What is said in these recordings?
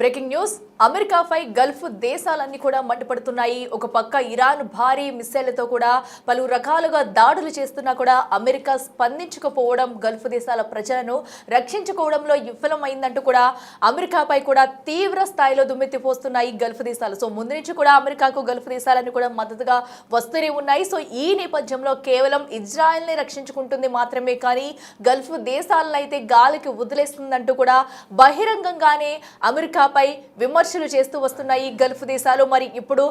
Breaking news అమెరికాపై Gulf దేశాలన్నీ కూడా మండిపడుతున్నాయి. ఒక పక్క ఇరాన్ భారీ మిస్సైళ్లతో కూడా పలు రకాలుగా దాడులు చేస్తున్నా కూడా అమెరికా స్పందించకపోవడం గల్ఫ్ దేశాల ప్రజలను రక్షించుకోవడంలో విఫలమైందంటూ కూడా అమెరికాపై కూడా తీవ్ర స్థాయిలో దుమ్మెత్తిపోస్తున్నాయి గల్ఫ్ దేశాలు. సో ముందు నుంచి కూడా అమెరికాకు గల్ఫ్ దేశాలన్నీ కూడా మద్దతుగా వస్తూనే ఉన్నాయి. సో ఈ నేపథ్యంలో కేవలం ఇజ్రాయెల్ ని రక్షించుకుంటుంది మాత్రమే కానీ గల్ఫ్ దేశాలను అయితే గాలికి వదిలేస్తుందంటూ కూడా బహిరంగంగానే అమెరికాపై విమర్శలు చేస్తూ వస్తున్నాయి గల్ఫ్ దేశాలు. మరి ఇప్పుడు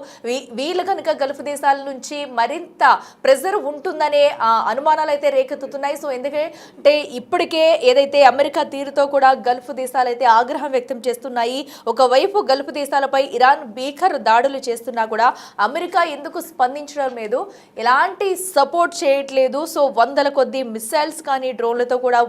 వీళ్ళు కనుక గల్ఫ్ దేశాల నుంచి మరింత ప్రెజర్ ఉంటుందనే అనుమానాలు అయితే రేకెత్తుతున్నాయి. సో ఎందుకంటే ఇప్పటికే ఏదైతే అమెరికా తీరుతో కూడా గల్ఫ్ దేశాలు అయితే ఆగ్రహం వ్యక్తం చేస్తున్నాయి. ఒకవైపు గల్ఫ్ దేశాలపై ఇరాన్ భీకర దాడులు చేస్తున్నా కూడా అమెరికా ఎందుకు స్పందించడం లేదు, ఎలాంటి సపోర్ట్ చేయట్లేదు. సో వందల కొద్ది మిసైల్స్ కానీ డ్రోన్లతో కూడా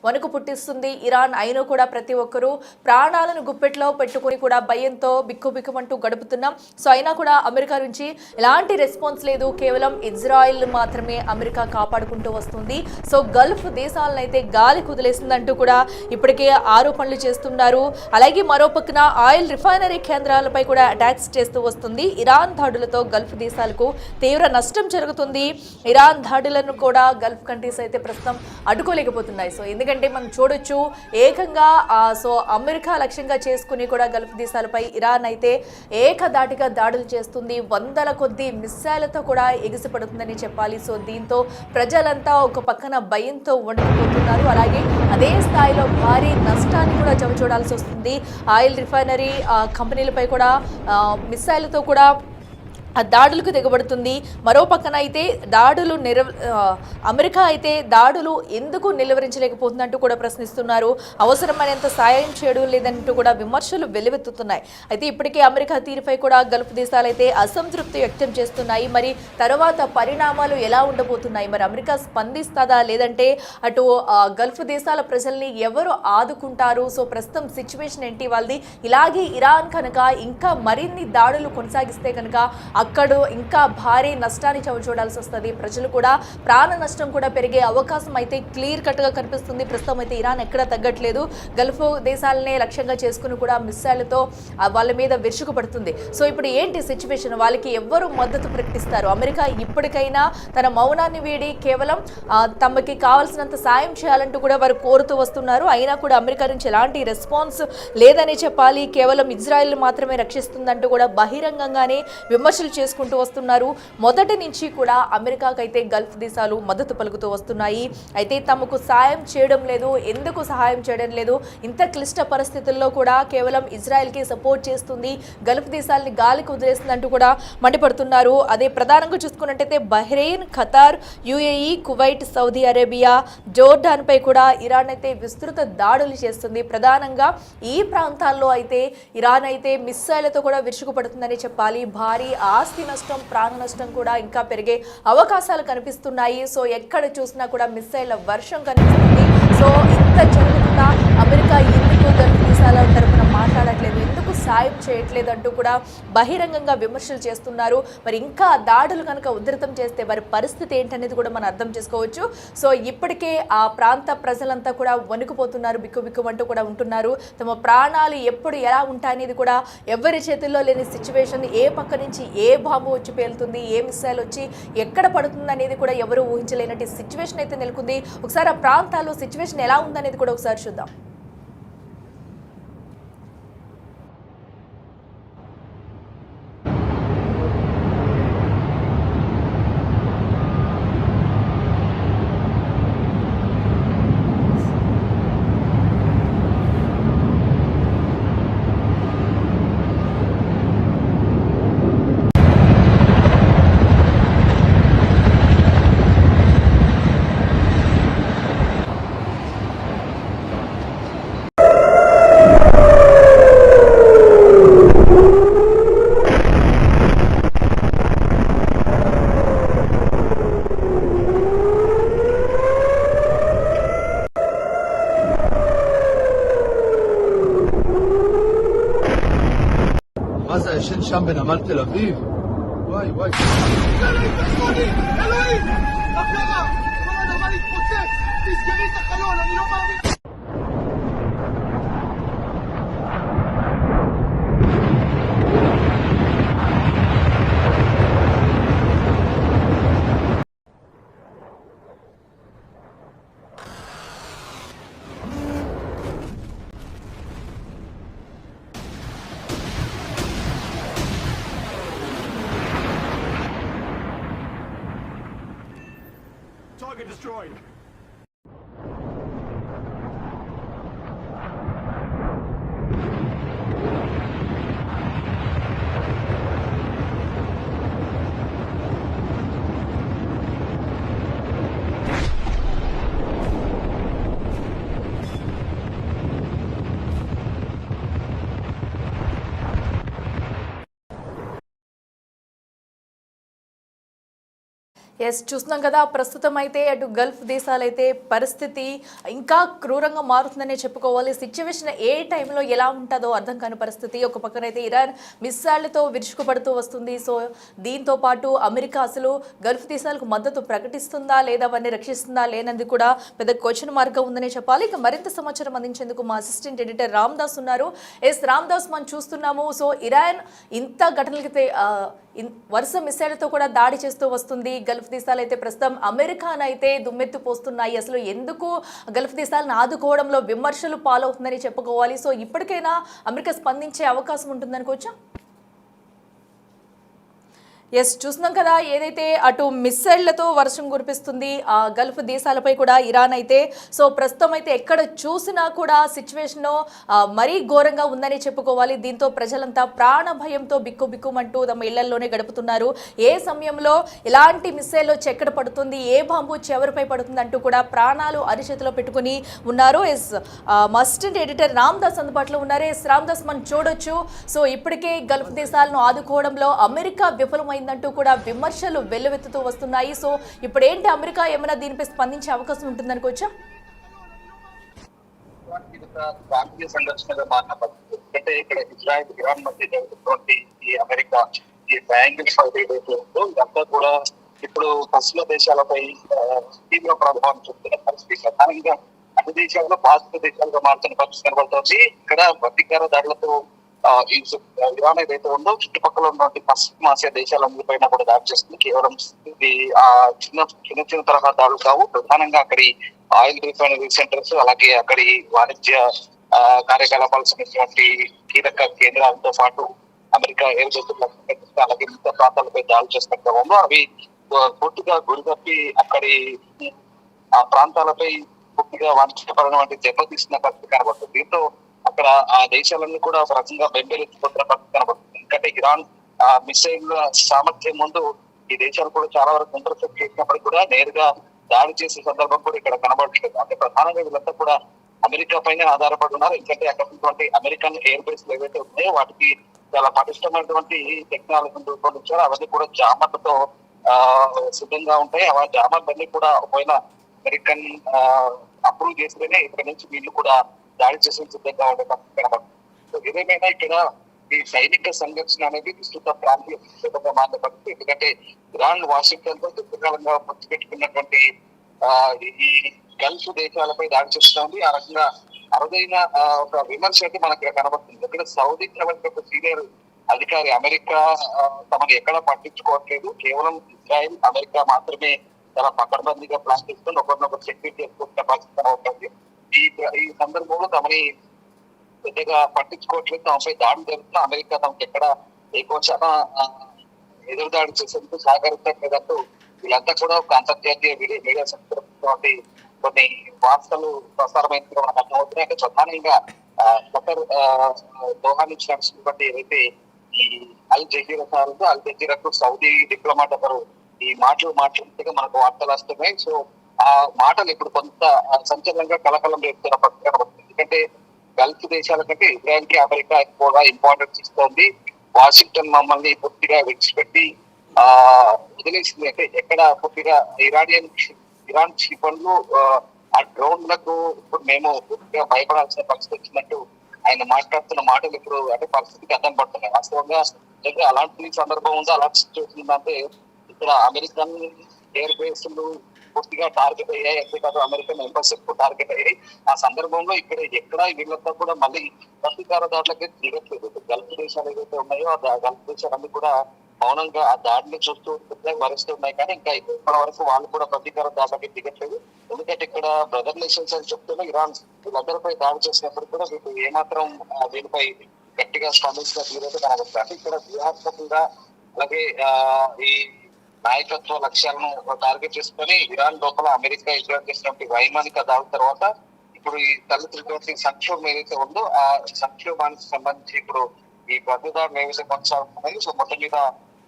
వణుకు పుట్టిస్తుంది ఇరాన్. అయినా కూడా ప్రతి ఒక్కరూ ప్రాణాలను గుప్పెట్లో పెట్టుకుని కూడా భయంతో బిక్కుబిక్కుమంటూ గడుపుతున్నాం. సో అయినా కూడా అమెరికా నుంచి ఎలాంటి రెస్పాన్స్ లేదు. కేవలం ఇజ్రాయిల్ మాత్రమే అమెరికా కాపాడుకుంటూ వస్తుంది. సో గల్ఫ్ దేశాలను అయితే గాలి కుదిలేసిందంటూ కూడా ఇప్పటికే ఆరోపణలు చేస్తున్నారు. అలాగే మరో పక్కన ఆయిల్ రిఫైనరీ కేంద్రాలపై కూడా అటాక్స్ చేస్తూ వస్తుంది. ఇరాన్ దాడులతో గల్ఫ్ దేశాలకు తీవ్ర నష్టం జరుగుతుంది. ఇరాన్ దాడులను కూడా గల్ఫ్ కంట్రీస్ అయితే ప్రస్తుతం అడ్డుకోలేకపోతున్నాయి. సో ఎందుకంటే మనం చూడొచ్చు ఏకంగా సో అమెరికా లక్ష్యంగా చేసుకుని కూడా గల్ఫ్ దేశాలపై ఇరాన్ అయితే ఏకదాటిగా దాడులు చేస్తుంది. వందల కొద్ది మిస్సైళ్లతో కూడా ఎగిసిపడుతుందని చెప్పాలి. సో దీంతో ప్రజలంతా ఒక పక్కన భయంతో వణికిపోతున్నారు. అలాగే అదే స్థాయిలో భారీ నష్టాన్ని కూడా చవిచూడాల్సి వస్తుంది. ఆయిల్ రిఫైనరీ కంపెనీలపై కూడా మిస్సైళ్లతో కూడా దాడులకు దిగబడుతుంది. మరో పక్కన అయితే దాడులు అమెరికా అయితే దాడులు ఎందుకు నిలువరించలేకపోతుందంటూ కూడా ప్రశ్నిస్తున్నారు. అవసరమైనంత సాయం చేయడం లేదంటూ కూడా విమర్శలు వెల్లువెత్తుతున్నాయి. అయితే ఇప్పటికే అమెరికా తీరుపై కూడా గల్ఫ్ దేశాలు అయితే అసంతృప్తి వ్యక్తం చేస్తున్నాయి. మరి తర్వాత పరిణామాలు ఎలా ఉండబోతున్నాయి, మరి అమెరికా స్పందిస్తుందా లేదంటే అటు గల్ఫ్ దేశాల ప్రజల్ని ఎవరు ఆదుకుంటారు? సో ప్రస్తుతం సిచ్యువేషన్ ఏంటి వాళ్ళది? ఇలాగే ఇరాన్ కనుక ఇంకా మరిన్ని దాడులు కొనసాగిస్తే కనుక అక్కడ ఇంకా భారీ నష్టాన్ని చవిచూడాల్సి వస్తుంది. ప్రజలు కూడా ప్రాణ నష్టం కూడా పెరిగే అవకాశం అయితే క్లియర్ కట్గా కనిపిస్తుంది. ప్రస్తుతం అయితే ఇరాన్ ఎక్కడా తగ్గట్లేదు. గల్ఫ్ దేశాలనే లక్ష్యంగా చేసుకుని కూడా మిస్సైళ్లతో వాళ్ళ మీద విరుచుకుపడుతుంది. సో ఇప్పుడు ఏంటి సిచ్యువేషన్? వాళ్ళకి ఎవ్వరు మద్దతు ప్రకటిస్తారు? అమెరికా ఇప్పటికైనా తన మౌనాన్ని వీడి కేవలం తమకి కావాల్సినంత సాయం చేయాలంటూ కూడా వారు కోరుతూ వస్తున్నారు. అయినా కూడా అమెరికా నుంచి ఎలాంటి రెస్పాన్స్ లేదని చెప్పాలి. కేవలం ఇజ్రాయెల్ మాత్రమే రక్షిస్తుందంటూ కూడా బహిరంగంగానే విమర్శలు చేసుకుంటూ వస్తున్నారు. మొదటి నుంచి కూడా అమెరికాకైతే గల్ఫ్ దేశాలు మద్దతు పలుకుతూ వస్తున్నాయి. అయితే తమకు సాయం చేయడం లేదు. ఎందుకు సహాయం చేయడం లేదు? ఇంత క్లిష్ట పరిస్థితుల్లో కూడా కేవలం ఇజ్రాయెల్కి సపోర్ట్ చేస్తుంది, గల్ఫ్ దేశాలని గాలికి వదిలేస్తుందంటూ కూడా మండిపడుతున్నారు. అదే ప్రధానంగా చూసుకున్నట్టయితే Bahrain, Qatar, UAE, Kuwait, Saudi Arabia, Jordan పై కూడా ఇరాన్ అయితే విస్తృత దాడులు చేస్తుంది. ప్రధానంగా ఈ ప్రాంతాల్లో అయితే ఇరాన్ అయితే మిస్సైళ్లతో కూడా విరుచుకుపడుతుందని చెప్పాలి. భారీ ఆస్తి నష్టం, ప్రాణ నష్టం కూడా ఇంకా పెరిగే అవకాశాలు కనిపిస్తున్నాయి. సో ఎక్కడ చూసినా కూడా మిస్సైళ్ల వర్షం కనిపిస్తుంది. సో ఇంత జరుగుతున్నా అమెరికా ఎందుకు గల్ఫ్ దేశాల తరపున మాట్లాడట్లేదు, ఎందుకు సాయం చేయట్లేదు అంటూ కూడా బహిరంగంగా విమర్శలు చేస్తున్నారు. మరి ఇంకా దాడులు కనుక ఉధృతం చేస్తే వారి పరిస్థితి ఏంటనేది కూడా మనం అర్థం చేసుకోవచ్చు. సో ఇప్పటికే ఆ ప్రాంత ప్రజలంతా కూడా వణుకుపోతున్నారు, బిక్కుబిక్కుమంటూ కూడా ఉంటున్నారు. తమ ప్రాణాలు ఎప్పుడు ఎలా ఉంటాయనేది కూడా ఎవరి చేతుల్లో లేని సిచ్యువేషన్. ఏ పక్క నుంచి ఏ బాంబు వచ్చి పేలుతుంది, ఏ మిసైల్ వచ్చి ఎక్కడ పడుతుంది అనేది కూడా ఎవరు ఊహించలేనట్టు సిచ్యువేషన్ అయితే నెలకొంది. ఒకసారి ఆ ప్రాంతాల్లో సిచ్యువేషన్ ఎలా ఉందనేది కూడా ఒకసారి చూద్దాం. עזה ישן שם בנמל תל אביב. וואי וואי. אלוהים תעזרוני! אלוהים! החלמה! כל הנמל התפוצץ! תסגרי את החלון, אני לא מאמין! Target destroyed. ఎస్ చూస్తున్నాం కదా ప్రస్తుతం అయితే అటు గల్ఫ్ దేశాలైతే పరిస్థితి ఇంకా క్రూరంగా మారుతుందనే చెప్పుకోవాలి. సిచ్యువేషన్ ఏ టైంలో ఎలా ఉంటుందో అర్థం కాని పరిస్థితి. ఒక పక్కనైతే ఇరాన్ మిస్సైళ్లతో విరుచుకుపడుతూ వస్తుంది. సో దీంతో పాటు అమెరికా అసలు గల్ఫ్ దేశాలకు మద్దతు ప్రకటిస్తుందా లేదా అవన్నీ రక్షిస్తుందా లేనందుకు కూడా పెద్ద క్వశ్చన్ మార్క్ ఉందనే చెప్పాలి. ఇక మరింత సమాచారం అందించేందుకు మా అసిస్టెంట్ ఎడిటర్ రామ్ దాస్ ఉన్నారు. ఎస్ రామ్ దాస్ మనం చూస్తున్నాము. సో ఇరాన్ ఇంత ఘటనలకి వరుస మిసైళ్లతో కూడా దాడి చేస్తూ వస్తుంది. గల్ఫ్ దేశాలు అయితే ప్రస్తుతం అమెరికానైతే దుమ్మెత్తు పోస్తున్నాయి. అసలు ఎందుకు గల్ఫ్ దేశాలను ఆదుకోవడంలో విమర్శలు పాలవుతుందని చెప్పుకోవాలి. సో ఇప్పటికైనా అమెరికా స్పందించే అవకాశం ఉంటుందనుకోవచ్చా? ఎస్ చూస్తున్నాం కదా ఏదైతే అటు మిస్సైళ్లతో వర్షం కురిపిస్తుంది ఆ గల్ఫ్ దేశాలపై కూడా ఇరాన్ అయితే. సో ప్రస్తుతం అయితే ఎక్కడ చూసినా కూడా సిచ్యువేషన్ మరీ ఘోరంగా ఉందని చెప్పుకోవాలి. దీంతో ప్రజలంతా ప్రాణ భయంతో బిక్కుబిక్కుమంటూ తమ ఇళ్లలోనే గడుపుతున్నారు. ఏ సమయంలో ఎలాంటి మిస్సైల్లో చెక్కడ పడుతుంది, ఏ బాంబు చెవరిపై పడుతుంది అంటూ కూడా ప్రాణాలు అరిచేతిలో పెట్టుకుని ఉన్నారు. ఎస్ మా అసిస్టెంట్ ఎడిటర్ రామ్ దాస్ అందుబాటులో ఉన్నారు. ఎస్ రామ్ దాస్ మనం చూడొచ్చు. సో ఇప్పటికే గల్ఫ్ దేశాలను ఆదుకోవడంలో అమెరికా విఫలమైంది అంటూ కూడా విమర్శలు వెల్లువెత్తుతూ వస్తున్నాయి. సో ఇప్పుడు ఏంటి అమెరికా ఏమైనా దీనిపై స్పందించే అవకాశం ఉంటుందనుకోవచ్చా? ప్రాంతీయ సంఘర్షణగా మారిన పరిస్థితి అంటే ఇక్కడ ఇజ్రాయెల్ ఇరాన్ మధ్య జరుగుతున్నటువంటి ఈ అమెరికా ఈ ట్రయాంగిల్ ఫైట్ ఏదైతే ఉందో ఇదంతా కూడా ఇప్పుడు పశ్చిమ దేశాలపై తీవ్ర ప్రభావం చూపుతున్న పరిస్థితి. ప్రధానంగా అన్ని దేశాల్లో బాధిత దేశాలుగా మారుతున్న పరిస్థితి కనబడుతోంది. ఇక్కడ ప్రతీకార దాడులతో ఈ ఇరాన్ ఏదైతే ఉందో చుట్టుపక్కల ఉన్నటువంటి పశ్చిమాసియా దేశాలందరిపైన కూడా దాడి చేస్తుంది. కేవలం ఇది చిన్న తరహా దాడులు కావు. ప్రధానంగా అక్కడి ఆయిల్ రిఫైనరీ సెంటర్స్ అలాగే అక్కడి వాణిజ్య కార్యకలాపాలకు సంబంధించినటువంటి కీలక కేంద్రాలతో పాటు అమెరికా ఏర్పడుతున్న అలాగే మిగతా ప్రాంతాలపై దాడులు చేస్తున్న క్రమంలో అవి పూర్తిగా గురితప్పి అక్కడి ఆ ప్రాంతాలపై పూర్తిగా వాణిజ్యపరమైన వంటి దెబ్బతీస్తున్న పరిస్థితి కనబడుతుంది. దీంతో అక్కడ ఆ దేశాలన్నీ కూడా ఒక రకంగా బెంబేలెత్తిపోతున్న పరిస్థితి కనబడుతుంది. ఎందుకంటే ఇరాన్ మిసైల్ సామర్థ్యం ముందు ఈ దేశాలు కూడా చాలా వరకు ఇంటర్సెప్ట్ చేసినప్పటికీ కూడా నేరుగా దాడి చేసే సందర్భం కూడా ఇక్కడ కనబడట్లేదు. అంటే ప్రధానంగా వీళ్ళంతా కూడా అమెరికా పైన ఆధారపడి ఉన్నారు. ఎందుకంటే అక్కడ ఉన్నటువంటి అమెరికన్ ఎయిర్ బేస్లు ఏవైతే ఉన్నాయో వాటికి చాలా పటిష్టమైనటువంటి టెక్నాలజీని రూపొందించారు. అవన్నీ కూడా జామర్లతో సిద్ధంగా ఉంటాయి. ఆ జామర్లన్నీ కూడా ఒకవేళ అమెరికన్ అప్రూవ్ చేస్తేనే ఇక్కడ నుంచి వీళ్ళు కూడా దాడి చేసే సిద్ధంగా ఉండే పరిస్థితి కనబడుతుంది. ఏదేమైనా ఇక్కడ ఈ సైనిక సంఘర్షణ అనేది విస్తృత ప్రాంతీయ మారిన పరిస్థితి. ఎందుకంటే ఇరాన్ వాషింగ్టన్ తో దీర్ఘకాలంగా పొత్తు పెట్టుకున్నటువంటి ఈ గల్ఫ్ దేశాలపై దాడి చేస్తుంది. ఆ రకంగా అరుదైన ఒక విమర్శ అయితే మనకి ఇక్కడ కనబడుతుంది. ఇక్కడ సౌదీ ఒక సీనియర్ అధికారి అమెరికా తమను ఎక్కడా పట్టించుకోవట్లేదు, కేవలం ఇజ్రాయెల్ అమెరికా మాత్రమే చాలా పకడ్బందీగా ప్లాన్ చేసుకుని ఒకరినొకరు సెక్యూరిటీ చేసుకుంటున్న పరిస్థితి కనబడుతుంది. ఈ సందర్భంలో తమని పెద్దగా పట్టించుకోవట్లేదు, తమపై దాడి జరుగుతున్న అమెరికా తమకు ఎక్కడ ఎక్కువ చాలా ఎదురుదాడి చేసేందుకు సహకరించట్లేదంటూ వీళ్ళంతా కూడా ఒక అంతర్జాతీయ మీడియా సంస్థలటువంటి కొన్ని వార్తలు ప్రసారమైన మనకు అర్థమవుతున్నాయి. అంటే ప్రధానంగా ఖతర్ దోహా నుంచి నడుస్తున్నటువంటి ఏదైతే ఈ అల్ జజీరా సార్ అల్ జజీరాకు సౌదీ డిప్లొమాట్ ఒకరు ఈ మాట్లాడితే మనకు వార్తలు వస్తున్నాయి. సో ఆ మాటలు ఇప్పుడు కొంత సంచలనంగా కలకలం రేపుతున్న పరిస్థితి కనబడుతుంది. ఎందుకంటే గల్ఫ్ దేశాల కంటే ఇజ్రాయెల్ కి అమెరికా ఎక్కువగా ఇంపార్టెన్స్ ఇస్తోంది. వాషింగ్టన్ మమ్మల్ని పూర్తిగా విడిచిపెట్టి వదిలేసింది. అంటే ఎక్కడ పూర్తిగా ఇరాన్ క్షిపణులు ఆ డ్రోన్లకు ఇప్పుడు మేము పూర్తిగా భయపడాల్సిన పరిస్థితి వచ్చినట్టు ఆయన మాట్లాడుతున్న మాటలు ఇప్పుడు అంటే పరిస్థితికి అర్థం పడుతున్నాయి. వాస్తవంగా అలాంటి సందర్భం ఉందో అలాంటి సిచ్యువేషన్ ఉందంటే ఇక్కడ అమెరికన్ ఎయిర్ బేస్లు పూర్తిగా టార్గెట్ అయ్యాయి. అంతేకాదు అమెరికన్ ఎంబసీ టార్గెట్ అయ్యాయి. ఆ సందర్భంలో ఎక్కడ వీళ్ళంతా కూడా మళ్ళీ ప్రతీకార దాడులకి దిగట్లేదు. గల్ఫ్ దేశాలు ఏవైతే ఉన్నాయో ఆ గల్ఫ్ దేశాలన్నీ కూడా మౌనంగా ఆ దాడిని చూస్తూ భరిస్తున్నాయి. కానీ ఇంకా ఇప్పటి వరకు వాళ్ళు కూడా ప్రతీకార దాడులకి దిగట్లేదు. ఎందుకంటే ఇక్కడ బ్రదర్ నేషన్స్ అని చెప్తున్నా ఇరాన్ వీళ్ళందరిపై దాడి చేసినప్పుడు కూడా వీళ్ళు ఏమాత్రం దీనిపై గట్టిగా స్పందించిన తీరైతే కనబడుతుంది. అంటే ఇక్కడ వ్యూహాత్మకంగా అలాగే ఈ నాయకత్వ లక్ష్యాలను టార్గెట్ చేసుకొని ఇరాన్ లోపల అమెరికా ఇజ్రాయెల్ చేసినటువంటి వైమానిక దాడి తర్వాత ఇప్పుడు ఈ తలెత్తినటువంటి సంక్షోభం ఏదైతే ఉందో ఆ సంక్షోభానికి సంబంధించి ఇప్పుడు ఈ ప్రతిదాడులు ఏ విధంగా కొనసాగుతున్నాయి. సో మొత్తం మీద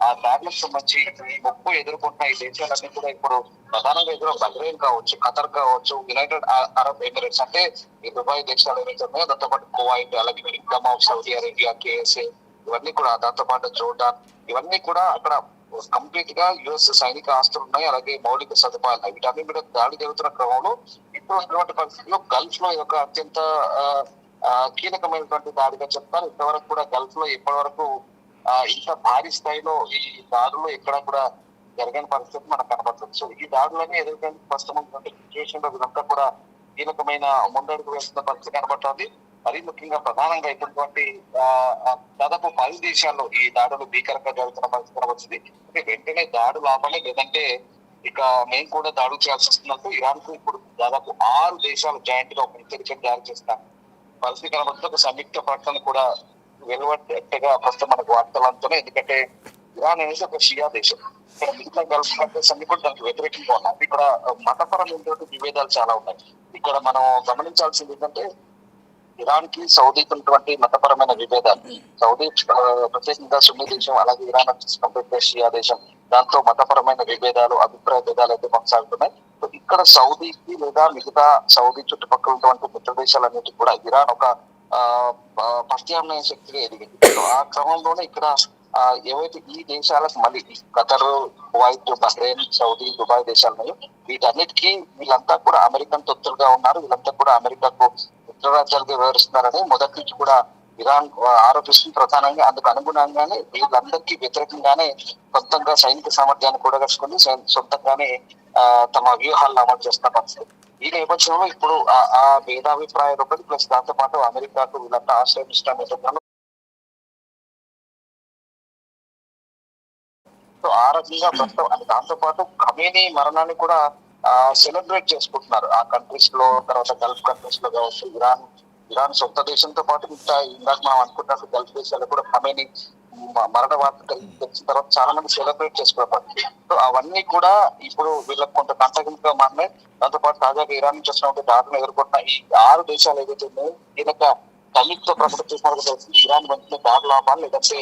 ఆ దాడులకు సంబంధించి ఈ ముప్పు ఎదుర్కొంటున్న ఈ దేశాలన్నీ కూడా ఇప్పుడు ప్రధానంగా ఎదురు బహ్రెయిన్ కావచ్చు, ఖతర్ కావచ్చు, యునైటెడ్ అరబ్ ఎమిరేట్స్ అంటే ఈ దుబాయ్ దేశాలు ఏవైతే ఉన్నాయో దాంతో పాటు కువైట్, అలాగే Kingdom of Saudi Arabia, KSA ఇవన్నీ కూడా, దాంతో పాటు జోర్డాన్ ఇవన్నీ కూడా అక్కడ కంప్లీట్ గా యుఎస్ సైనిక ఆస్తులు ఉన్నాయి, అలాగే మౌలిక సదుపాయాలు ఉన్నాయి. వీటన్ని మీద దాడి జరుగుతున్న క్రమంలో ఇప్పుడు ఉన్నటువంటి పరిస్థితుల్లో గల్ఫ్ లో ఒక అత్యంత కీలకమైనటువంటి దాడిగా చెప్తారు. ఇంతవరకు కూడా గల్ఫ్ లో ఇప్పటి వరకు ఇంత భారీ స్థాయిలో ఈ దాడులు ఎక్కడ కూడా జరగని పరిస్థితి మనకు కనబడుతుంది. సో ఈ దాడులన్నీ ఎదుర్కొని ప్రస్తుతం సిచ్యువేషన్ లో వీళ్ళంతా కూడా కీలకమైన ముందడుగు వేస్తున్న పరిస్థితి కనబడుతుంది. మరీ ముఖ్యంగా ప్రధానంగా ఇటువంటి దాదాపు 10 దేశాల్లో ఈ దాడులు భీకరంగా జరుగుతున్న పరిస్థితి కనబడుతుంది. వెంటనే దాడులు ఆపాలి, లేదంటే ఇక మేము కూడా దాడులు చేయాల్సి వస్తున్నట్టు ఇరాన్ కు ఇప్పుడు దాదాపు 6 దేశాలు జాయింట్ గా ఒక హెచ్చరిక జారీ చేస్తారు. పరిస్థితి కనబడుతుంది. ఒక సంయుక్త ప్రకటన కూడా వెలువడ్డట్టుగా ప్రస్తుతం మనకు వార్తలు అందుతున్నాయి. ఎందుకంటే ఇరాన్ అనేది ఒక షియా దేశం. ఇక్కడ మిగతా గల్ఫ్ కంట్రీస్ అన్ని కూడా దానికి వ్యతిరేకంగా ఉన్నాయి. ఇక్కడ మతపరమైనటువంటి విభేదాలు చాలా ఉన్నాయి. ఇక్కడ మనం గమనించాల్సింది ఏంటంటే ఇరాన్ కి సౌదీకి ఉన్నటువంటి మతపరమైన విభేదాలు. సౌదీ ప్రత్యేకంగా సున్నీ దేశం, అలాగే ఇరాన్ వచ్చేసి కంప్లీట్ గా షియా దేశం. దాంతో మతపరమైన విభేదాలు, అభిప్రాయ భేదాలు అయితే కొనసాగుతున్నాయి. ఇక్కడ సౌదీకి లేదా మిగతా సౌదీ చుట్టుపక్కల ఉన్నటువంటి మిత్ర దేశాలన్నిటికీ కూడా ఇరాన్ ఒక ప్రత్యామ్నాయ శక్తిగా ఎదిగింది. ఆ క్రమంలోనే ఇక్కడ ఏవైతే ఈ దేశాలకు మళ్ళీ Qatar, Kuwait, Bahrain, Saudi, Dubai దేశాలు ఉన్నాయో వీటన్నిటికీ వీళ్ళంతా కూడా అమెరికన్ తొత్తులుగా ఉన్నారు. వీళ్ళంతా కూడా అమెరికాకు మిత్ర రాజ్యాలుగా వ్యవహరిస్తున్నారని మొదటి నుంచి కూడా ఇరాన్ ఆరోపిస్తుంది. ప్రధానంగా అందుకు అనుగుణంగానే వీళ్ళందరికీ వ్యతిరేకంగానే సొంతంగా సైనిక సామర్థ్యాన్ని కూడగట్టుకుని సొంతంగానే తమ వ్యూహాలను అమలు చేస్తున్న పరిస్థితి. ఈ నేపథ్యంలో ఇప్పుడు ఆ భేదాభిప్రాయాలు ఒకటి ప్లస్ దాంతో పాటు అమెరికాకు వీళ్ళంతా ఆశ్రయం ఇష్టం నేపథ్యంలో ఆ రకంగా ప్రస్తుతం దాంతో పాటు ఖమేనీ మరణాన్ని కూడా సెలబ్రేట్ చేసుకుంటున్నారు ఆ కంట్రీస్ లో. తర్వాత గల్ఫ్ కంట్రీస్ లో కావచ్చు, ఇరాన్ సొంత దేశంతో పాటు ఇంకా ఇందాక మనం అనుకుంటున్నట్టు గల్ఫ్ దేశాలు కూడా ఖమేనీ మరణ వార్త తెలిసిన తర్వాత చాలా మంది సెలబ్రేట్ చేసుకోవాలి. సో అవన్నీ కూడా ఇప్పుడు వీళ్ళకి కొంత కంటకంగా మారినాయి. దాంతో పాటు తాజాగా ఇరాన్ నుంచి వచ్చినటువంటి దాడులను ఎదుర్కొంటున్న ఈ 6 దేశాలు ఏదైతే ఉన్నాయో కీలక సంయుక్త ప్రకటన చేసినట్టు తెలిసింది. ఇరాన్ వెంటనే దాడులు ఆపాలి, లేదంటే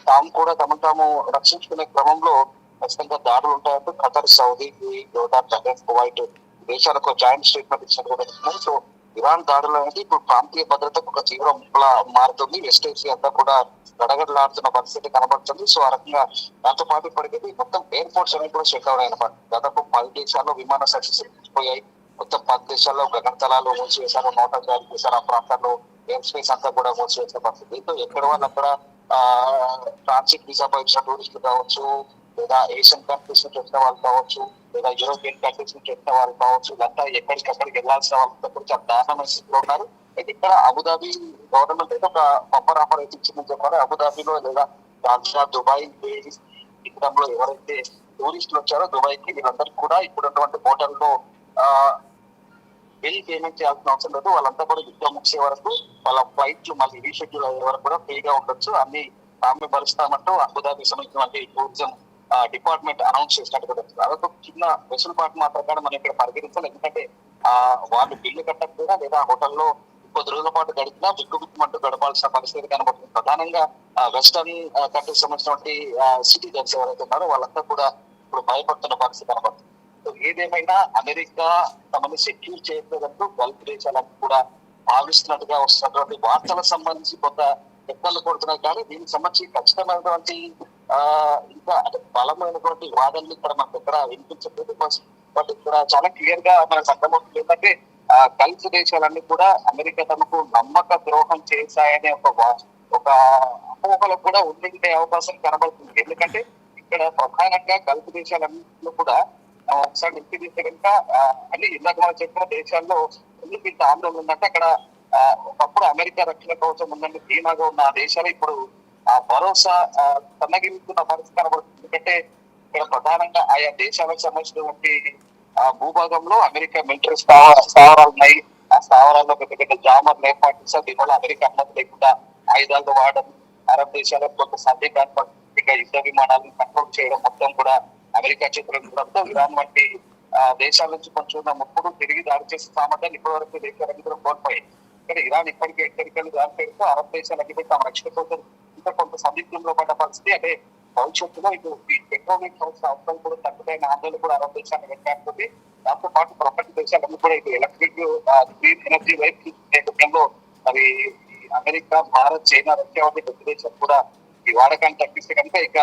తాము కూడా తాము రక్షించుకునే క్రమంలో ఖచ్చితంగా దాడులు ఉంటాయంటూ Qatar, Saudi, Jordan, Bahrain, Kuwait దేశాలకు జాయింట్ స్టేట్మెంట్ ఇచ్చినట్టు. సో ఇరాన్ దాడులు అనేది ఇప్పుడు ప్రాంతీయ భద్రతకు ఒక తీవ్ర ముప్పులా మారుతుంది. వెస్ట్ ఏషియా అంతా కూడా గడగడలాడుతున్న పరిస్థితి కనబడుతుంది. సో ఆ రకంగా దాంతో పాటు ఇప్పటికీ మొత్తం ఎయిర్పోర్ట్స్ అనేవి కూడా షట్ డౌన్ అయిన దాదాపు 10 దేశాల్లో విమాన సర్వీసెస్ పోయాయి. మొత్తం 10 దేశాల్లో గగనతలాలు మూసివేశారు, నోటలు జారీ చేశారు. ఆ ప్రాంతాల్లో ఎయిర్ స్పేస్ అంతా కూడా మూసివేసిన పరిస్థితి. దీంతో ఎక్కడ వాళ్ళు అక్కడ ట్రాన్సిట్ వీసా పరీక్ష టూరిస్టులు కావచ్చు, లేదా ఏషియన్ కంట్రీస్ నుంచి వచ్చిన వాళ్ళు కావచ్చు, లేదా యూరోపియన్ కంట్రీస్ నుంచి వచ్చిన వాళ్ళు కావచ్చు, ఇదంతా ఎక్కడికక్కడికి వెళ్లాల్సిన వాళ్ళతో కూడా చాలా దారుణమైన స్థితిలో ఉన్నారు. అయితే ఇక్కడ అబుదాబి గవర్నమెంట్ అయితే ఒక బంపర్ ఆఫర్ అయితే ఇచ్చిందని చెప్పారు. అబుదాబిలో లేదా దుబాయ్, కింగ్డమ్ లో ఎవరైతే టూరిస్టులు వచ్చారో దుబాయ్ కి వీళ్ళందరికీ కూడా ఇప్పుడున్నటువంటి హోటల్లో బిల్ పేమెంట్ చేయాల్సిన అవసరం లేదు. వాళ్ళంతా కూడా యుద్ధం ముగిసే వరకు వాళ్ళ ఫ్లైట్లు మళ్ళీ రీషెడ్యూల్ అయ్యే వరకు కూడా ఫ్రీగా ఉండొచ్చు, అన్ని తామే భరుస్తామంటూ అబుదాబి సంబంధించినటువంటి టూరిజం డిపార్ట్మెంట్ అనౌన్స్ చేసినట్టు కూడా. అదొక చిన్న వెసులుబాటు మాత్రం మనం ఇక్కడ పరిగణించాలి. ఎందుకంటే వాళ్ళు బిల్లు కట్టకపోయినా లేదా హోటల్లో 10 రోజుల పాటు గడిపినా బిక్కుబిక్కుమంటూ గడపాల్సిన పరిస్థితి కనబడుతుంది. ప్రధానంగా వెస్టర్న్ కంట్రీస్ సంబంధించినటువంటి సిటిజన్స్ ఎవరైతే ఉన్నారో వాళ్ళంతా కూడా ఇప్పుడు భయపడుతున్న పరిస్థితి కనబడుతుంది. ఏదేమైనా అమెరికా తమని సెక్యూర్ చేయలేదంటూ గల్ఫ్ దేశాలను కూడా భావిస్తున్నట్టుగా వస్తున్నటువంటి వార్తలకు సంబంధించి కొంత ఎక్కలు కొడుతున్నాయి. కానీ దీనికి సంబంధించి ఖచ్చితమైనటువంటి ఇంకా బలమైనటువంటి వాదనలు ఇక్కడ మనకు ఎక్కడ వినిపించలేదు. బట్ ఇక్కడ చాలా క్లియర్ గా మనకు అర్థమవుతుంది ఏంటంటే గల్ఫ్ దేశాలన్నీ కూడా అమెరికా తమకు నమ్మక ద్రోహం చేశాయనే ఒక అపోహలు కూడా ఉండే అవకాశం కనబడుతుంది. ఎందుకంటే ఇక్కడ ప్రధానంగా గల్ఫ్ దేశాలన్నింటిలో కూడా ఒకసారి ఇంటి తీస్తే కనుక అన్ని ఇందాక మనం చెప్పిన దేశాల్లో ఎందుకు ఇంత ఆందోళన ఉందంటే అక్కడ ఒకప్పుడు అమెరికా రక్షణ కవచం ఉందని ధీమాగా ఉన్న ఆ దేశాలు ఇప్పుడు ఆ భరోసా సన్నగిలుతున్న పరిస్థితి కనబడుతుంది. ఎందుకంటే ఇక్కడ ప్రధానంగా ఆయా దేశాలకు సంబంధించినటువంటి భూభాగంలో అమెరికా మిలిటరీ స్థావరాలు ఉన్నాయి. ఆ స్థావరాల్లో పెద్ద పెద్ద జామర్లు ఏర్పాటు చేస్తారు. దీనివల్ల అమెరికా అనుమతి లేకుండా ఆయుధాలు వాడడం, అరబ్ దేశాలకు కొంత సాధ్యం కాని ఇంకా యుద్ధ విమానాలను కంట్రోల్ చేయడం మొత్తం కూడా అమెరికా చేతులంతో ఇరాన్ వంటి దేశాల నుంచి కొంచెం ముప్పుడు తిరిగి దాడి చేసే సామర్థ్యాన్ని ఇప్పటి వరకు దేశాలన్నీ కూడా కోల్పోయాయి. ఇక్కడ ఇరాన్ ఇప్పటికీ ఎక్కడికెళ్ళి దాడి పెడితే అరబ్ దేశాలకి తమ రక్షణ కోసం ఇంకా కొంత సందిగ్ధంలో పడ్డ పరిస్థితి. అంటే భవిష్యత్తులో ఇటు ఈ పెట్రోలియం అవసరం కూడా తగ్గుతాయన్న ఆందోళన కూడా అరబ్ దేశాన్ని వ్యక్తమవుతుంది. దాంతో పాటు ప్రపంచ దేశాలన్నీ కూడా ఇటు ఎలక్ట్రిక్ గ్రీన్ ఎనర్జీ వైపు నేపథ్యంలో మరి అమెరికా, భారత్, చైనా, రష్యా వంటి పెద్ద దేశాలు కూడా ఈ వాడకాన్ని తగ్గిస్తే కనుక ఇక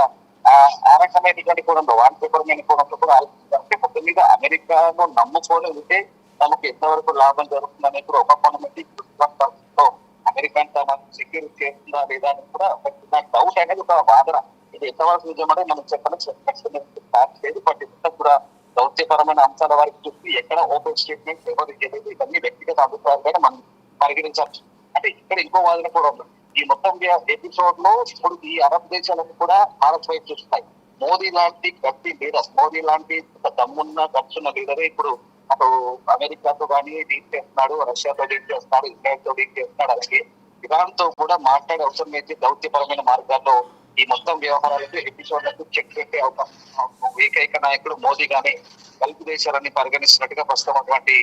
ఆ రకమైనటువంటి కూడా వాణిజ్యపరమైన కూడా ఆలోచిస్తే మొత్తం మీద అమెరికాను నమ్ముకొని ఉంటే తమకు ఎంతవరకు లాభం జరుగుతుంది అనేది కూడా ఒక పరిస్థితిలో అమెరికా తమ సెక్యూరిటీ చేస్తుందా లేదా అని కూడా నాకు డౌట్ అనేది ఒక వాదన. ఇది ఎంతవరకు నిజమంటే మనం చెప్పలేదు. బట్ ఇంత కూడా దౌత్యపరమైన అంశాల వారికి చూసి ఎక్కడ ఓపెన్ స్టేట్మెంట్ ఎవరు చేయలేదు. ఇవన్నీ వ్యక్తిగత అభిప్రాయాలుగా మనం పరిగణించవచ్చు. అంటే ఇక్కడ ఇంకో వాదన కూడా ఉంది. ఈ మొత్తం ఎపిసోడ్ లో ఇప్పుడు ఈ అరబ్ దేశాలకు కూడా భారత్ వైపు చూస్తాయి. మోదీ లాంటి గట్టి లీడర్, మోదీ లాంటి దమ్మున్న గచ్చున్న లీడరే ఇప్పుడు అటు అమెరికాతో కానీ డీల్ చేస్తున్నాడు, రష్యాతో డీల్ చేస్తున్నాడు, ఇజ్రాయెల్ తో డీల్ చేస్తున్నాడు. అలాగే ఇరాన్ తో కూడా మాట్లాడే అవసరం అయితే దౌత్యపరమైన మార్గాల్లో ఈ మొత్తం వ్యవహారాలకు ఎపిసోడ్లకు చెక్ పెట్టే అవకాశం ఏకైక నాయకుడు మోదీ గానీ గల్ఫ్ దేశాలన్నీ పరిగణిస్తున్నట్టుగా ప్రస్తుతం అటువంటి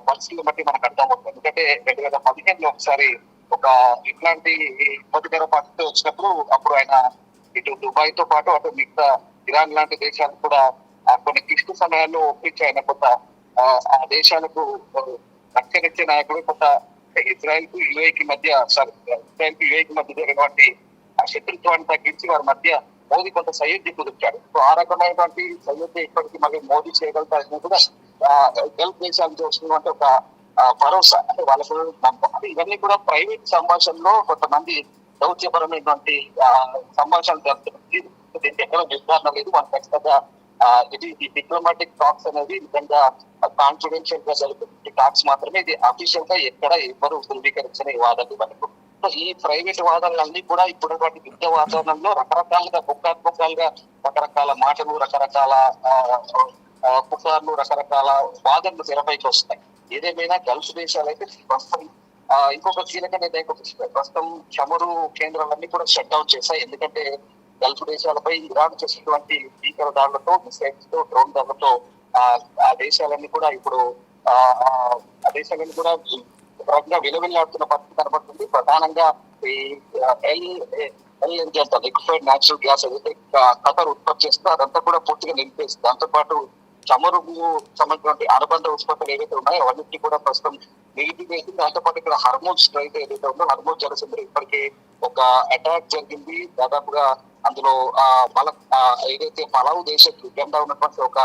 పరిస్థితులు బట్టి మనకు అర్థమవుతుంది. ఎందుకంటే 2015లో ఒకసారి ఒక ఇట్లాంటి ఇబ్బందికర పరిస్థితి వచ్చినప్పుడు అప్పుడు ఆయన ఇటు దుబాయ్ తో పాటు అటు మిగతా ఇరాన్ లాంటి దేశాలకు కూడా కొన్ని క్లిష్ట సమయాల్లో ఒప్పించి ఆయన కొంత ఆ దేశాలకు రక్షణిచ్చే నాయకుడు కొంత ఇజ్రాయెల్ కు యుఏకి మధ్య జరిగినటువంటి ఆ శత్రుత్వాన్ని తగ్గించి వారి మధ్య మోదీ కొంత సయోధ్య కుదిర్చాడు. సో ఆ రకమైనటువంటి సయోధ్య ఇప్పటికీ మళ్ళీ మోదీ చేయగలుగుతారని కూడా గల్ఫ్ దేశాలు చూస్తున్నటువంటి ఒక భరోసా. అంటే వాళ్ళకు అంటే ఇవన్నీ కూడా ప్రైవేట్ సంభాషణలో కొంతమంది దౌత్యపరమైనటువంటి సంభాషణలు జరుగుతుంది. దీనికి ఎక్కడ నిర్ధారణ లేదు. మన ఖచ్చితంగా ఇది ఈ డిప్లొమాటిక్ టాక్స్ అనేది నిజంగా కాన్ఫిడెన్షియల్ గా జరుగుతుంది టాక్స్ మాత్రమే. ఇది అఫీషియల్ గా ఎక్కడ ఎవరు ధృవీకరించిన వాదనలు మనకు. సో ఈ ప్రైవేట్ వాదనలన్నీ కూడా ఇప్పుడున్నటువంటి యుద్ధ వాతావరణంలో రకరకాలుగా ముఖాత్మకాలుగా రకరకాల మాటలు, రకరకాల పుకార్లు, రకరకాల వాదనలు తెరపైకి వస్తాయి. ఏదేమైనా గల్ఫ్ దేశాలు అయితే ప్రస్తుతం ఇంకొక కీలక నిర్ణయం ప్రస్తుతం చమురు కేంద్రాలన్నీ కూడా షట్ డౌన్ చేశాయి. ఎందుకంటే గల్ఫ్ దేశాలపై ఇరాన్ చేసినటువంటి భీకర దాడులతో, మిసైల్స్ తో, డ్రోన్ దాడులతో ఆ దేశాలన్నీ కూడా ఇప్పుడు ఆ దేశాలన్నీ కూడా విలువెల్లాడుతున్న పరిస్థితి కనబడుతుంది. ప్రధానంగా ఈ ఎల్ఎన్జీ అంతా లిక్విఫైడ్ న్యాచురల్ గ్యాస్ ఏదైతే ఖతర్ ఉత్పత్తి చేస్తుందో అదంతా కూడా పూర్తిగా నిలిపేస్తుంది. దాంతో పాటు చమురుకు సంబంధించిన అనుబంధ ఉత్పత్తులు ఏవైతే ఉన్నాయో అవన్నింటినీ కూడా ప్రస్తుతం నిలిపివేసింది. దాంతో పాటు ఇక్కడ హర్మూజ్ స్ట్రైట్ ఏదైతే ఉందో హర్మూజ్ జలసంద్ర ఇప్పటికీ ఒక అటాక్ జరిగింది. దాదాపుగా అందులో ఏదైతే పలావ్ దేశ జెండా ఉన్నటువంటి ఒక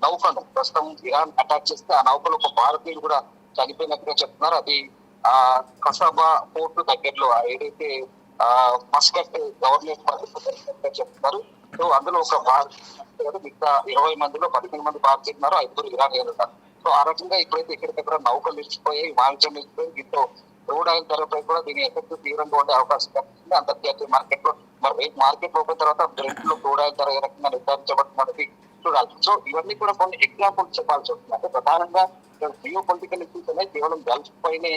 నౌకను ప్రస్తుతం ఇరాన్ అటాక్ చేస్తే ఆ నౌకలో ఒక భారతీయులు కూడా చనిపోయినట్టుగా చెప్తున్నారు. అది కసాబా పోర్టు దగ్గరలో ఏదైతే మస్కట్ గవర్నమెంట్ చెప్తున్నారు. సో అందులో ఒక మిగతా 20 మందిలో 15 మంది భారతీయులు ఉన్నారు, 5 ఇరాన్ ఉన్నారు. సో ఆ రకంగా ఇప్పుడైతే ఇక్కడికక్కడ నౌకలు నిలిచిపోయాయి, వాణిజ్యం నిలిచిపోయి. దీంతో క్రూడ్ ఆయిల్ ధరపై కూడా దీని ఎఫెక్ట్ తీవ్రంగా ఉండే అవకాశం కనిపిస్తుంది. అంతర్జాతీయ మార్కెట్ లో మరి రేపు మార్కెట్ ఓపెన్ తర్వాత బ్రెంట్ లో క్రూడ్ ఆయిల్ ధర ఏ రకంగా నిర్ధారించబడుతున్నది చూడాలి. సో ఇవన్నీ కూడా కొన్ని ఎగ్జాంపుల్స్ చెప్పాల్సి వస్తుంది. అంటే ప్రధానంగా జియో పొలిటికల్ ఇష్యూస్ అనేది కేవలం గల్ఫ్ పైనే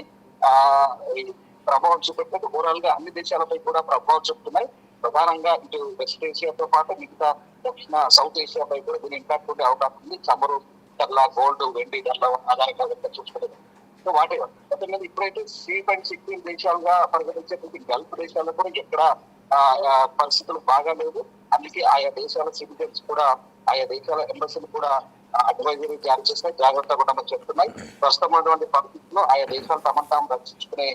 ప్రభావం చూపెట్టినట్టు ఓవరాల్ గా అన్ని దేశాలపై కూడా ప్రభావం చూపుతున్నాయి. ప్రధానంగా ఇటు వెస్ట్ ఏషియాతో పాటు మిగతా దక్షిణ సౌత్ ఏషియాపై కూడా దీని ఇంపాక్ట్ ఉండే అవకాశం ఉంది. చమురు ధరల, గోల్డ్, వెండి ధరల ఆధారంగా చూసుకోలేదు. సో వాటి ఇప్పుడైతే సేఫ్ అండ్ సెక్యూర్ దేశాలుగా పరిగణించేటువంటి గల్ఫ్ దేశాల్లో కూడా ఎక్కడ పరిస్థితులు బాగా లేవు. అందుకే ఆయా దేశాల సిటిజన్స్ కూడా ఆయా దేశాల ఎంబసీలు కూడా అడ్వైజరీ జారీ చేస్తే జాగ్రత్తగా ఉండమని చెప్తున్నాయి. ప్రస్తుతం ఉన్నటువంటి పరిస్థితుల్లో ఆయా దేశాలు తమను తాము రక్షించుకునే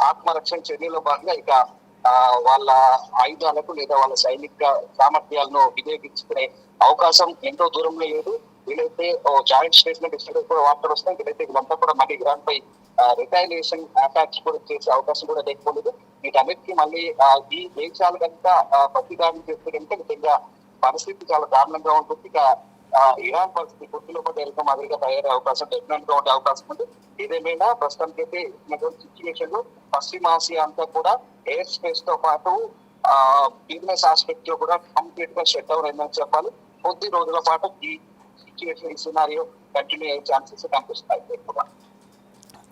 ఆత్మరక్షణ చర్యలో భాగంగా ఇక వాళ్ళ ఆయుధాలకు లేదా వాళ్ళ సైనిక సామర్థ్యాలను వినియోగించుకునే అవకాశం ఎంతో దూరంలో లేదు. వీలైతే జాయింట్ స్టేట్మెంట్ ఇస్తే కూడా వార్తలు వస్తాయి. వీలైతే వీళ్ళంతా కూడా మళ్ళీ ఇరాన్ పై రిటైలేషన్ అటాక్స్ కూడా చేసే అవకాశం కూడా లేకపోలేదు. వీటన్నిటికీ మళ్ళీ ఈ దేశాలు కనుక ప్రతిదానం చేస్తుంటే నిజంగా పరిస్థితి చాలా దారుణంగా ఉంటుంది. ఇక ఇరాన్ పరిస్థితి గుర్తులో కూడా మాదిరిగా తయారయ్యే అవకాశం డెఫినెట్ గా ఉండే అవకాశం ఉంది. ఏదేమైనా ప్రస్తుతానికైతే సిచ్యువేషన్ లో పశ్చిమాసియా అంతా కూడా ఎయిర్ స్పేస్ తో పాటు బిజినెస్ ఆస్పెక్ట్ లో కూడా కంప్లీట్ గా షట్ డౌన్ అయిందని చెప్పాలి. కొద్ది రోజుల పాటు ఈ సిచ్యువేషన్, ఈ సినారియో కంటిన్యూ అయ్యే ఛాన్సెస్ కనిపిస్తాయి.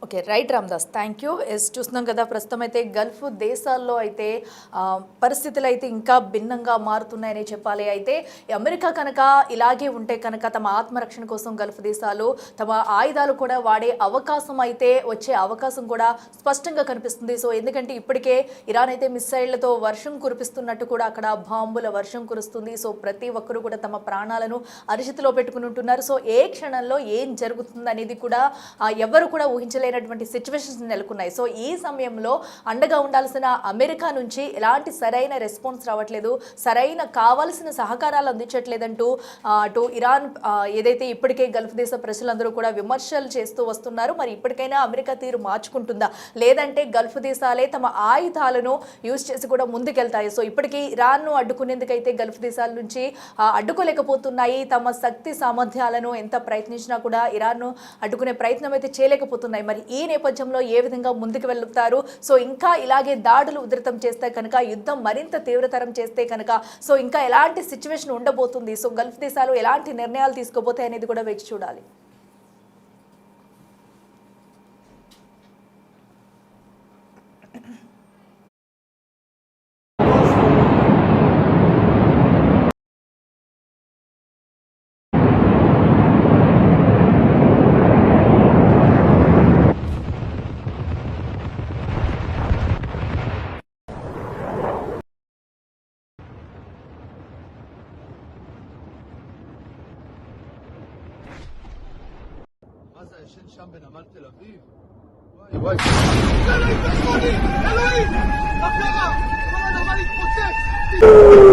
Okay, right Ramdas, thank you. Yes, చూస్తున్నాం కదా ప్రస్తుతం అయితే గల్ఫ్ దేశాల్లో అయితే పరిస్థితులు అయితే ఇంకా భిన్నంగా మారుతున్నాయని చెప్పాలి. అయితే అమెరికా కనుక ఇలాగే ఉంటే కనుక తమ ఆత్మరక్షణ కోసం గల్ఫ్ దేశాలు తమ ఆయుధాలు కూడా వాడే అవకాశం అయితే వచ్చే అవకాశం కూడా స్పష్టంగా కనిపిస్తుంది. సో ఎందుకంటే ఇప్పటికే ఇరాన్ అయితే మిసైళ్లతో వర్షం కురిపిస్తున్నట్టు కూడా అక్కడ బాంబుల వర్షం కురుస్తుంది. సో ప్రతి ఒక్కరూ కూడా తమ ప్రాణాలను అరిచేతిలో పెట్టుకుని ఉంటున్నారు. సో ఏ క్షణంలో ఏం జరుగుతుంది అనేది కూడా ఎవరు కూడా ఊహించలేరు సిచ్యువేషన్స్ నెలకొన్నాయి. సో ఈ సమయంలో అండగా ఉండాల్సిన అమెరికా నుంచి ఎలాంటి సరైన రెస్పాన్స్ రావట్లేదు, సరైన కావాల్సిన సహకారాలు అందించట్లేదంటూ అటు ఇరాన్ ఏదైతే ఇప్పటికే గల్ఫ్ దేశ ప్రజలందరూ కూడా విమర్శలు చేస్తూ వస్తున్నారు. మరి ఇప్పటికైనా అమెరికా తీరు మార్చుకుంటుందా, లేదంటే గల్ఫ్ దేశాలే తమ ఆయుధాలను యూజ్ చేసి కూడా ముందుకెళ్తాయి. సో ఇప్పటికీ ఇరాన్ను అడ్డుకునేందుకైతే గల్ఫ్ దేశాల నుంచి అడ్డుకోలేకపోతున్నాయి. తమ శక్తి సామర్థ్యాలను ఎంత ప్రయత్నించినా కూడా ఇరాన్ను అడ్డుకునే ప్రయత్నం అయితే చేయలేకపోతున్నాయి. మరి ఈ నేపథ్యంలో ఏ విధంగా ముందుకు వెళ్తారు? సో ఇంకా ఇలాగే దాడులు ఉధృతం చేస్తే కనుక, యుద్ధం మరింత తీవ్రతరం చేస్తే కనుక సో ఇంకా ఎలాంటి సిచ్యువేషన్ ఉండబోతుంది? సో గల్ఫ్ దేశాలు ఎలాంటి నిర్ణయాలు తీసుకోబోతాయి అనేది కూడా వేచి చూడాలి. מה זה, ישן שם בנמל תל אביב? וואי. אלוהים, תעזרו לי! אלוהים! החלמה! כל הנמל התפוצץ!